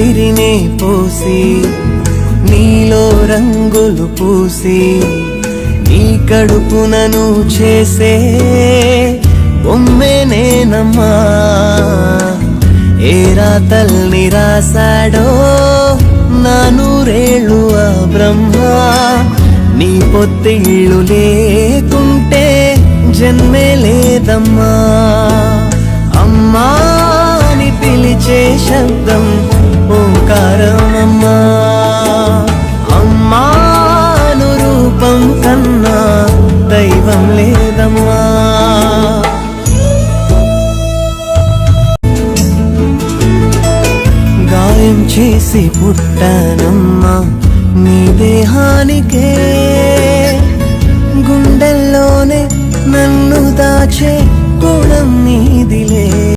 ఊపిరినే పోసి నీలో రంగులు పూసి నీ కడుపునను చేసే బొమ్మేనేనమ్మా. ఏ రాతల్ని రాశాడో నా నూరేళ్ళు ఆ బ్రహ్మ. నీ పొత్తిళ్ళు లేకుంటే జన్మే లేదమ్మా. అమ్మా అని పిలిచే శబ్దం ఓంకారమమ్మా. అమ్మాను రూపం కన్నా దైవం లేదమ్మా. గాయం చేసి పుట్టానమ్మా నీ దేహానికే. గుండెల్లోనే నన్ను దాచే గుణం నీదిలే.